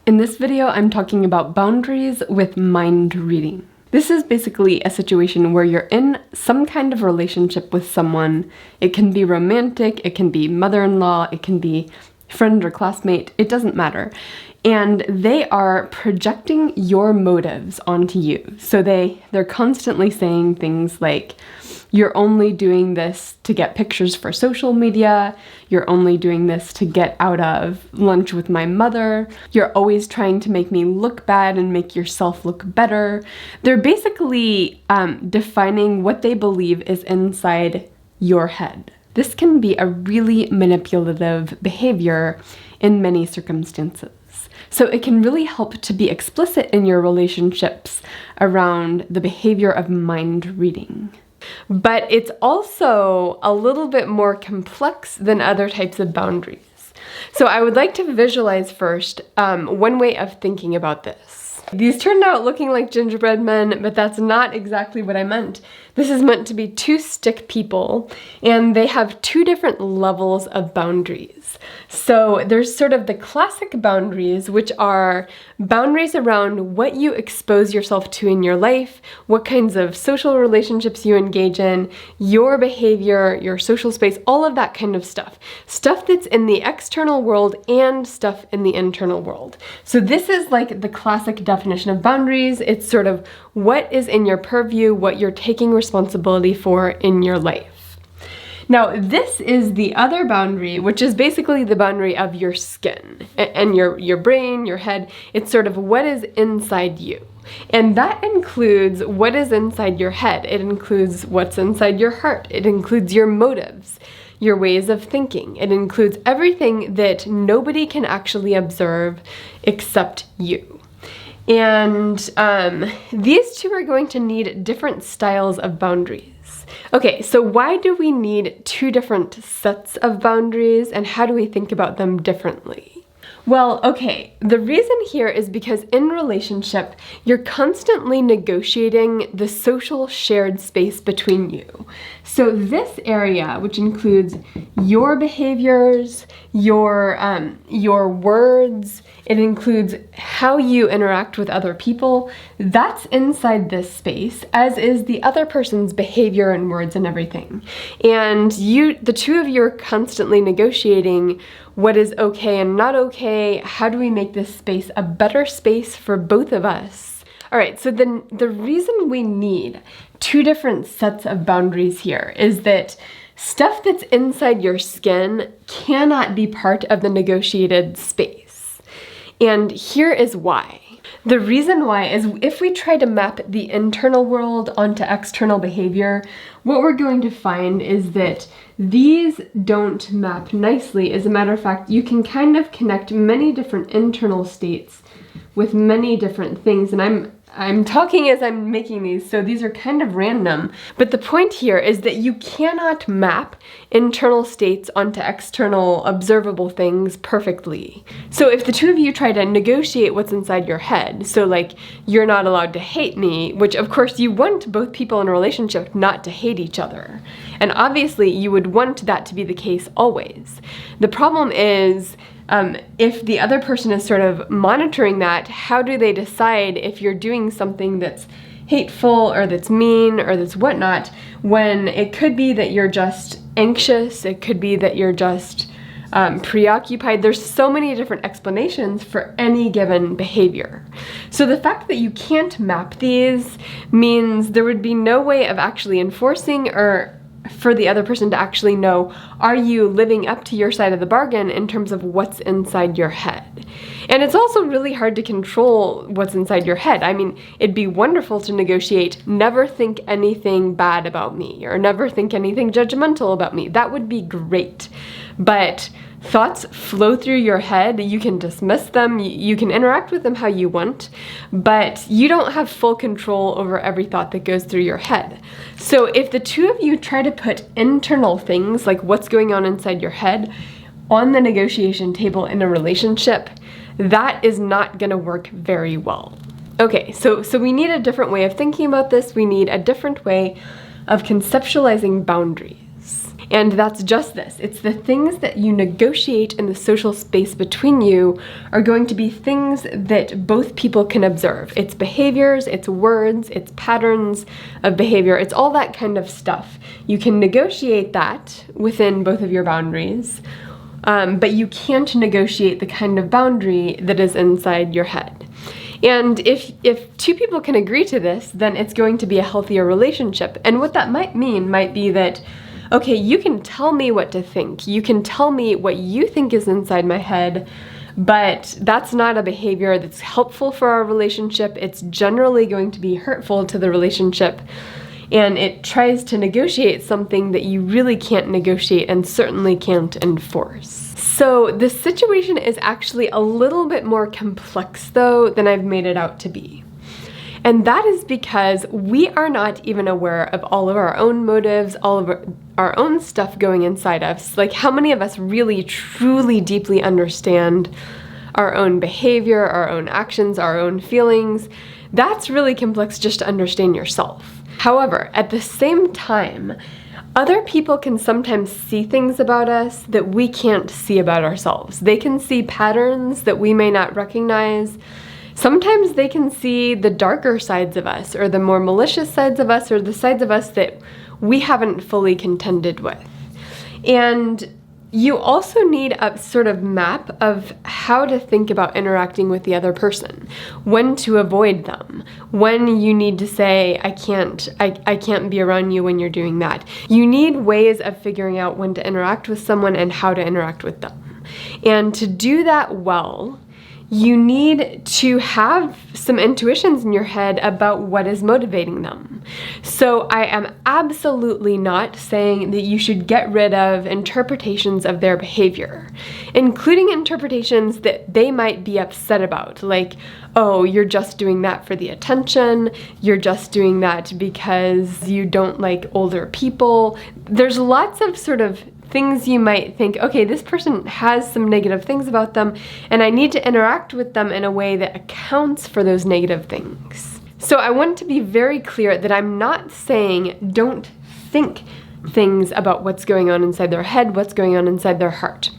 In this video, I'm talking about boundaries with mind reading. This is basically a situation where you're in some kind of relationship with someone. It can be romantic, it can be mother-in-law, it can be friend or classmate, it doesn't matter. And they are projecting your motives onto you. So they're constantly saying things like, you're only doing this to get pictures for social media, you're only doing this to get out of lunch with my mother, you're always trying to make me look bad and make yourself look better. They're basically defining what they believe is inside your head. This can be a really manipulative behavior in many circumstances. So it can really help to be explicit in your relationships around the behavior of mind reading. But it's also a little bit more complex than other types of boundaries. So I would like to visualize first one way of thinking about this. These turned out looking like gingerbread men, but that's not exactly what I meant. This is meant to be two stick people, and they have two different levels of boundaries. So there's sort of the classic boundaries, which are boundaries around what you expose yourself to in your life, what kinds of social relationships you engage in, your behavior, your social space, all of that kind of stuff. Stuff that's in the external world and stuff in the internal world. So this is like the classic definition of boundaries. It's sort of what is in your purview, what you're taking responsibility for in your life. Now, this is the other boundary, which is basically the boundary of your skin and your brain, your head. It's sort of what is inside you. And that includes what is inside your head. It includes what's inside your heart. It includes your motives, your ways of thinking. It includes everything that nobody can actually observe except you. And these two are going to need different styles of boundaries. Okay, so why do we need two different sets of boundaries, and how do we think about them differently? Well, okay, the reason here is because in relationship, you're constantly negotiating the social shared space between you. So this area, which includes your behaviors, your words, it includes how you interact with other people, that's inside this space, as is the other person's behavior and words and everything. And the two of you are constantly negotiating what is okay and not okay. How do we make this space a better space for both of us? All right, so the reason we need two different sets of boundaries here is that stuff that's inside your skin cannot be part of the negotiated space. And here is why. The reason why is if we try to map the internal world onto external behavior, what we're going to find is that these don't map nicely. As a matter of fact, you can kind of connect many different internal states with many different things, and I'm talking as I'm making these, so these are kind of random. But the point here is that you cannot map internal states onto external observable things perfectly. So if the two of you try to negotiate what's inside your head, so like, you're not allowed to hate me, which of course you want both people in a relationship not to hate each other. And obviously you would want that to be the case always. The problem is, if the other person is sort of monitoring that, how do they decide if you're doing something that's hateful or that's mean or that's whatnot, when it could be that you're just anxious, it could be that you're just preoccupied. There's so many different explanations for any given behavior. So the fact that you can't map these means there would be no way of actually enforcing or for the other person to actually know, are you living up to your side of the bargain in terms of what's inside your head? And it's also really hard to control what's inside your head. I mean, it'd be wonderful to negotiate, never think anything bad about me, or never think anything judgmental about me. That would be great. But thoughts flow through your head, you can dismiss them, you can interact with them how you want, but you don't have full control over every thought that goes through your head. So if the two of you try to put internal things, like what's going on inside your head, on the negotiation table in a relationship, that is not gonna work very well. Okay, so we need a different way of thinking about this. We need a different way of conceptualizing boundaries. And that's just this. It's the things that you negotiate in the social space between you are going to be things that both people can observe. It's behaviors, it's words, it's patterns of behavior, it's all that kind of stuff. You can negotiate that within both of your boundaries, but you can't negotiate the kind of boundary that is inside your head. And if two people can agree to this, then it's going to be a healthier relationship. And what that might mean might be that, okay, you can tell me what to think. You can tell me what you think is inside my head, but that's not a behavior that's helpful for our relationship. It's generally going to be hurtful to the relationship. And it tries to negotiate something that you really can't negotiate and certainly can't enforce. So the situation is actually a little bit more complex, though, than I've made it out to be. And that is because we are not even aware of all of our own motives, all of our own stuff going inside us. Like, how many of us really, truly, deeply understand our own behavior, our own actions, our own feelings? That's really complex just to understand yourself. However, at the same time, other people can sometimes see things about us that we can't see about ourselves. They can see patterns that we may not recognize. Sometimes they can see the darker sides of us, or the more malicious sides of us, or the sides of us that we haven't fully contended with. And you also need a sort of map of how to think about interacting with the other person, when to avoid them, when you need to say, I can't be around you when you're doing that. You need ways of figuring out when to interact with someone and how to interact with them. And to do that well, you need to have some intuitions in your head about what is motivating them. So I am absolutely not saying that you should get rid of interpretations of their behavior, including interpretations that they might be upset about, like, oh, you're just doing that for the attention, you're just doing that because you don't like older people. There's lots of sort of things you might think, okay, this person has some negative things about them, and I need to interact with them in a way that accounts for those negative things. So I want to be very clear that I'm not saying don't think things about what's going on inside their head, what's going on inside their heart.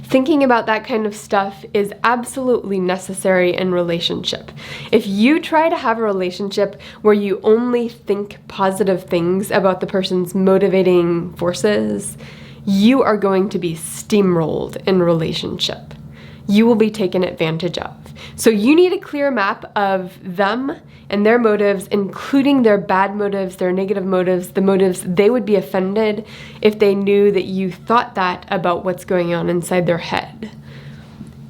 Thinking about that kind of stuff is absolutely necessary in relationship. If you try to have a relationship where you only think positive things about the person's motivating forces, you are going to be steamrolled in relationship. You will be taken advantage of. So you need a clear map of them and their motives, including their bad motives, their negative motives, the motives they would be offended if they knew that you thought that about what's going on inside their head.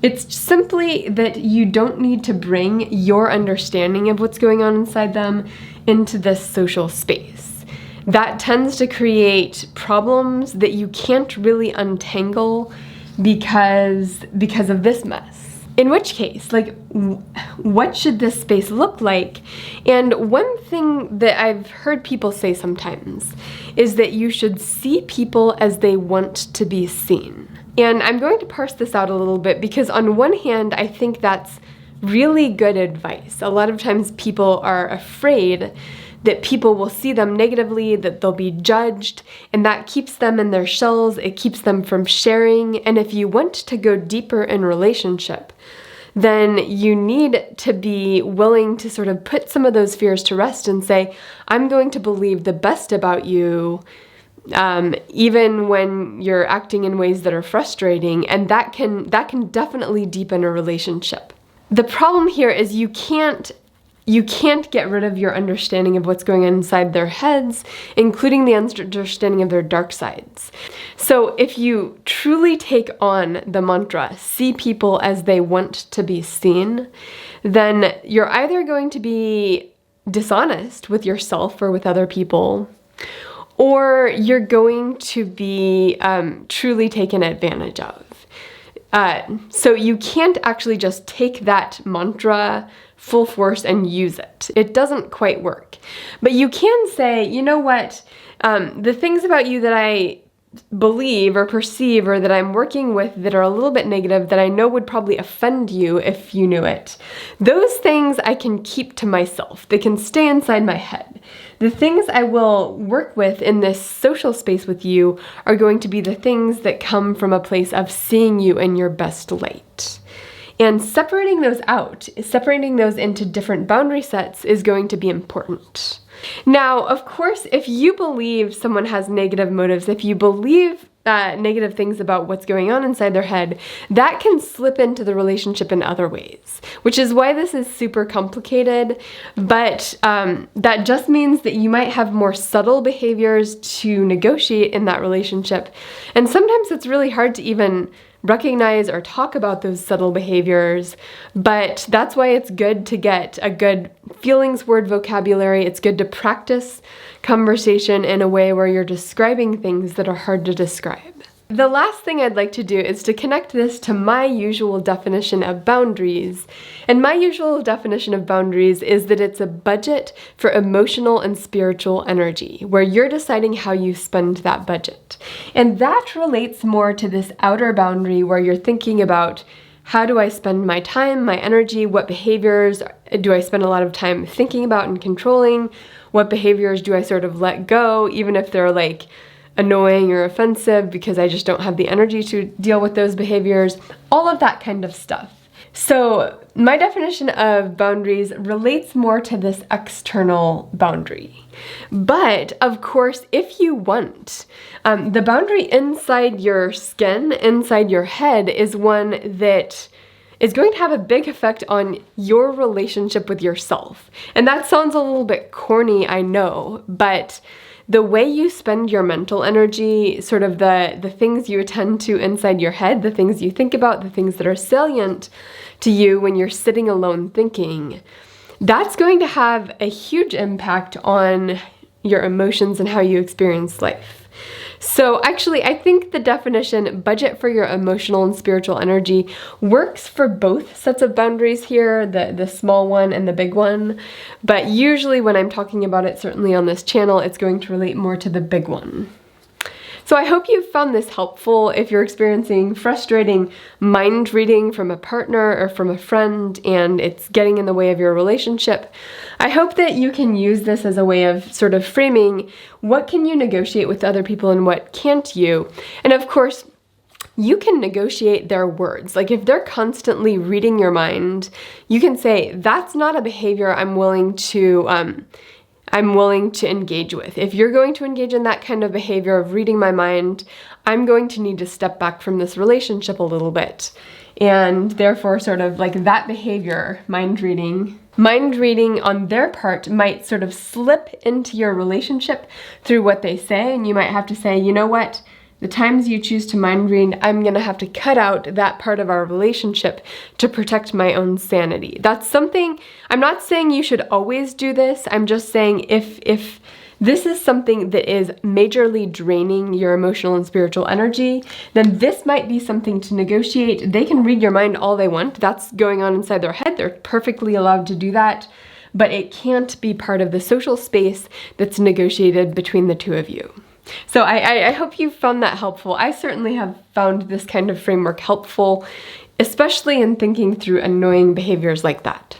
It's simply that you don't need to bring your understanding of what's going on inside them into this social space. That tends to create problems that you can't really untangle because of this mess. In which case, like, what should this space look like? And one thing that I've heard people say sometimes is that you should see people as they want to be seen. And I'm going to parse this out a little bit because on one hand, I think that's really good advice. A lot of times people are afraid that people will see them negatively, that they'll be judged, and that keeps them in their shells, it keeps them from sharing. And if you want to go deeper in relationship, then you need to be willing to sort of put some of those fears to rest and say, I'm going to believe the best about you, even when you're acting in ways that are frustrating, and that can definitely deepen a relationship. The problem here is you can't get rid of your understanding of what's going on inside their heads, including the understanding of their dark sides. So if you truly take on the mantra, see people as they want to be seen, then you're either going to be dishonest with yourself or with other people, or you're going to be truly taken advantage of. So you can't actually just take that mantra full force and use it. It doesn't quite work. But you can say, you know what, the things about you that I believe or perceive or that I'm working with that are a little bit negative that I know would probably offend you if you knew it. Those things I can keep to myself. They can stay inside my head. The things I will work with in this social space with you are going to be the things that come from a place of seeing you in your best light. And separating those out, separating those into different boundary sets is going to be important. Now, of course, if you believe someone has negative motives, if you believe negative things about what's going on inside their head, that can slip into the relationship in other ways, which is why this is super complicated. But that just means that you might have more subtle behaviors to negotiate in that relationship. And sometimes it's really hard to even recognize or talk about those subtle behaviors, but that's why it's good to get a good feelings word vocabulary. It's good to practice conversation in a way where you're describing things that are hard to describe. The last thing I'd like to do is to connect this to my usual definition of boundaries. And my usual definition of boundaries is that it's a budget for emotional and spiritual energy, where you're deciding how you spend that budget. And that relates more to this outer boundary where you're thinking about, how do I spend my time, my energy? What behaviors do I spend a lot of time thinking about and controlling? What behaviors do I sort of let go, even if they're like annoying or offensive because I just don't have the energy to deal with those behaviors? All of that kind of stuff. So my definition of boundaries relates more to this external boundary. But of course, if you want, the boundary inside your skin, inside your head, is one that is going to have a big effect on your relationship with yourself. And that sounds a little bit corny, I know, but the way you spend your mental energy, sort of the things you attend to inside your head, the things you think about, the things that are salient to you when you're sitting alone thinking, that's going to have a huge impact on your emotions and how you experience life. So actually, I think the definition budget for your emotional and spiritual energy works for both sets of boundaries here, the small one and the big one. But usually when I'm talking about it, certainly on this channel, it's going to relate more to the big one. So I hope you found this helpful if you're experiencing frustrating mind reading from a partner or from a friend and it's getting in the way of your relationship. I hope that you can use this as a way of sort of framing what can you negotiate with other people and what can't you. And of course, you can negotiate their words. Like if they're constantly reading your mind, you can say, that's not a behavior I'm willing to engage with. If you're going to engage in that kind of behavior of reading my mind, I'm going to need to step back from this relationship a little bit. And therefore, sort of like that behavior, mind reading on their part might sort of slip into your relationship through what they say. And you might have to say, you know what? The times you choose to mind read, I'm gonna have to cut out that part of our relationship to protect my own sanity. That's something, I'm not saying you should always do this. I'm just saying if this is something that is majorly draining your emotional and spiritual energy, then this might be something to negotiate. They can read your mind all they want. That's going on inside their head. They're perfectly allowed to do that, but it can't be part of the social space that's negotiated between the two of you. So I hope you found that helpful. I certainly have found this kind of framework helpful, especially in thinking through annoying behaviors like that.